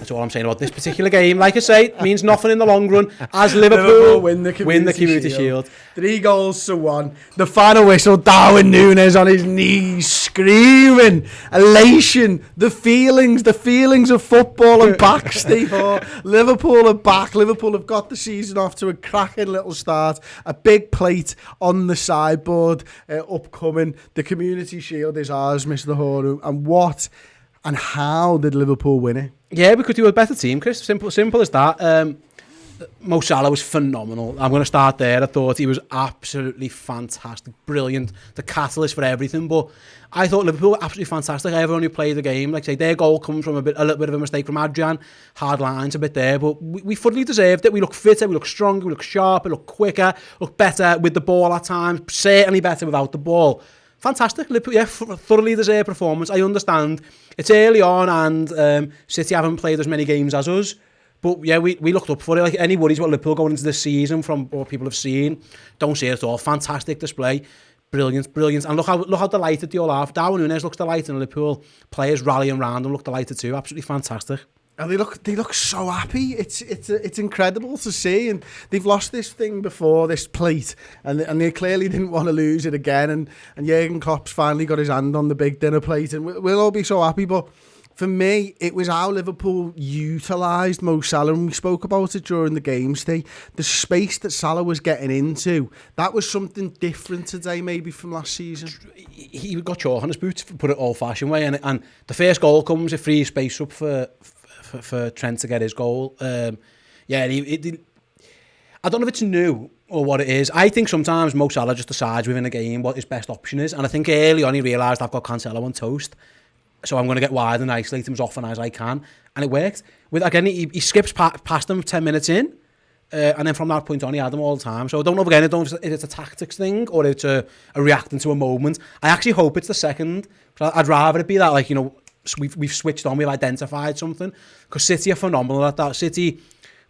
That's all I'm saying about this particular game. Like I say, it means nothing in the long run. As Liverpool win the Community Shield. 3-1. The final whistle, Darwin Nunez on his knees, screaming, elation, the feelings of football are back, Steve. Liverpool are back. Liverpool have got the season off to a cracking little start. A big plate on the sideboard upcoming. The Community Shield is ours, Mr. Horu. And what and how did Liverpool win it? Yeah, because they were a better team, Chris. Simple as that. Mo Salah was phenomenal. I'm going to start there. I thought he was absolutely fantastic, brilliant, the catalyst for everything. But I thought Liverpool were absolutely fantastic. Everyone who played the game, like I say, their goal comes from a little bit of a mistake from Adrian. Hard lines a bit there, but we fully deserved it. We look fitter, we look stronger, we look sharper, we look quicker, look better with the ball at times. Certainly better without the ball. Fantastic. Liverpool, yeah, thoroughly deserved performance. I understand it's early on and City haven't played as many games as us. But yeah, we looked up for it. Like, any worries about Liverpool going into this season from what people have seen? Don't see it at all. Fantastic display. Brilliant. And look how delighted they all are. Darwin Nunez looks delighted, and Liverpool players rallying around them look delighted too. Absolutely fantastic. And they look so happy. It's incredible to see. And they've lost this thing before, this plate, and they clearly didn't want to lose it again. And Jurgen Klopp's finally got his hand on the big dinner plate, and we'll all be so happy. But for me, it was how Liverpool utilised Mo Salah, and we spoke about it during the game, Steve. The space that Salah was getting into, that was something different today maybe from last season. He got chalk on his boots, to put it old-fashioned way, and the first goal comes, it frees space up for Trent to get his goal. I don't know if it's new or what it is. I think sometimes Mo Salah just decides within a game what his best option is, and I think early on he realised I've got Cancelo on toast, so I'm going to get wide and isolate him as often as I can. And it worked. He skips past them 10 minutes in, and then from that point on, he had them all the time. So I don't know if it's a tactics thing or it's a reacting to a moment. I actually hope it's the second. I'd rather it be that, like, you know, we've switched on, we've identified something. Because City are phenomenal at that. City,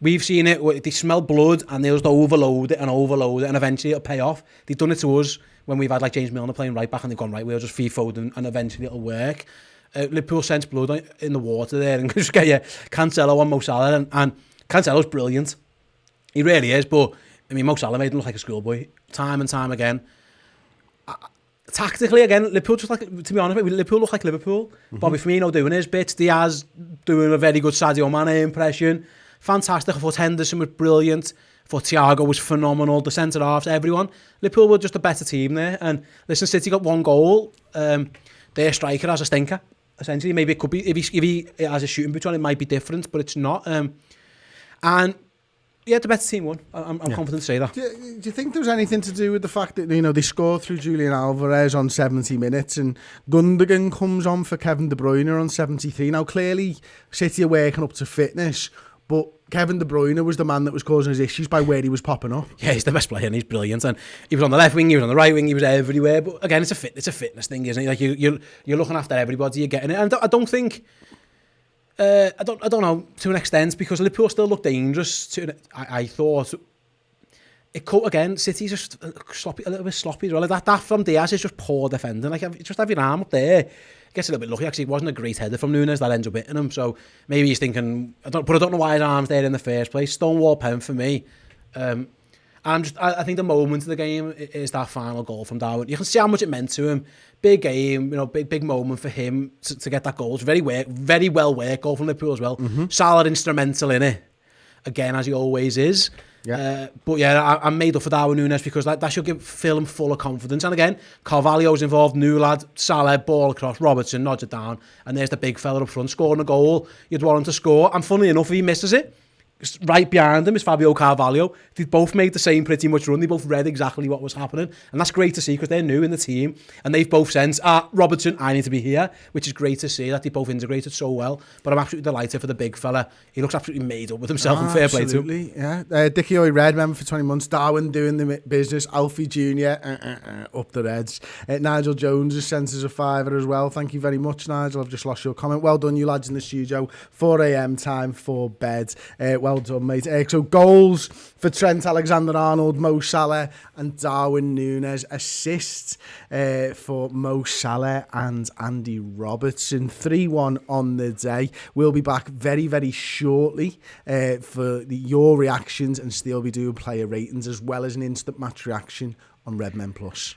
we've seen it, they smell blood and they'll just overload it, and eventually it'll pay off. They've done it to us when we've had like James Milner playing right back and they've gone, right, we'll just free Foden and eventually it'll work. Liverpool sense blood in the water there and just get Cancelo and Mo Salah, and Cancelo's brilliant. He really is, but I mean, Mo Salah made him look like a schoolboy time and time again. Tactically, again, Liverpool just like, to be honest, Liverpool look like Liverpool. Mm-hmm. Bobby Firmino doing his bits, Diaz doing a very good Sadio Mane impression. Fantastic. I thought Henderson was brilliant. I thought Thiago was phenomenal. The centre-halves, everyone. Liverpool were just a better team there. And listen, City got one goal. Their striker has a stinker. Essentially, maybe it could be, if he has a shooting boot on, it might be different, but it's not. And yeah, the better team won. I'm confident to say that. Do you think there's anything to do with the fact that, you know, they scored through Julian Alvarez on 70 minutes and Gundogan comes on for Kevin De Bruyne on 73? Now, clearly, City are working up to fitness, but Kevin De Bruyne was the man that was causing his issues by where he was popping up. Yeah, he's the best player and he's brilliant. And he was on the left wing, he was on the right wing, he was everywhere. But again, it's a fitness thing, isn't it? Like you're looking after everybody, you're getting it. And I don't think... I don't know, to an extent, because Liverpool still look dangerous. I thought it could, again, City's just sloppy, a little bit sloppy as well. Like that from Diaz is just poor defending. Like, just have your arm up there. Gets a little bit lucky. Actually, it wasn't a great header from Nunez that ends up hitting him. So maybe he's thinking, I don't know why his arm's there in the first place. Stonewall pen for me. I think the moment of the game is that final goal from Darwin. You can see how much it meant to him. Big game, you know, big moment for him to get that goal. It's very well worked goal from Liverpool as well. Mm-hmm. Salah instrumental in it, again, as he always is. Yeah. But yeah, I'm made up for Darwin Nunez because that should fill him full of confidence. And again, Carvalho's involved, new lad, Salah, ball across, Robertson nods it down, and there's the big fella up front scoring a goal. You'd want him to score, and funnily enough, if he misses it, right behind him is Fabio Carvalho. They both made the same pretty much run. They both read exactly what was happening. And that's great to see because they're new in the team. And they've both sensed, Robertson, I need to be here, which is great to see that they both integrated so well. But I'm absolutely delighted for the big fella. He looks absolutely made up with himself and fair play to him. Yeah. Dickie Redmen for 20 months. Darwin doing the business. Alfie Jr. Up the Reds. Nigel Jones has sent us a fiver as well. Thank you very much, Nigel. I've just lost your comment. Well done, you lads in the studio. 4 a.m. time for bed. Well done, mate. So goals for Trent Alexander-Arnold, Mo Salah and Darwin Nunez. Assists for Mo Salah and Andy Robertson. 3-1 on the day. We'll be back very, very shortly for your reactions, and still be doing player ratings as well as an instant match reaction on Redmen Plus.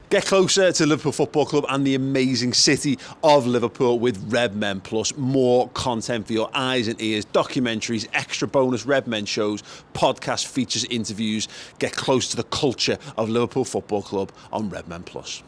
Get closer to Liverpool Football Club and the amazing city of Liverpool with Redmen Plus. More content for your eyes and ears, documentaries, extra bonus Redmen shows, podcast features, interviews. Get close to the culture of Liverpool Football Club on Redmen Plus.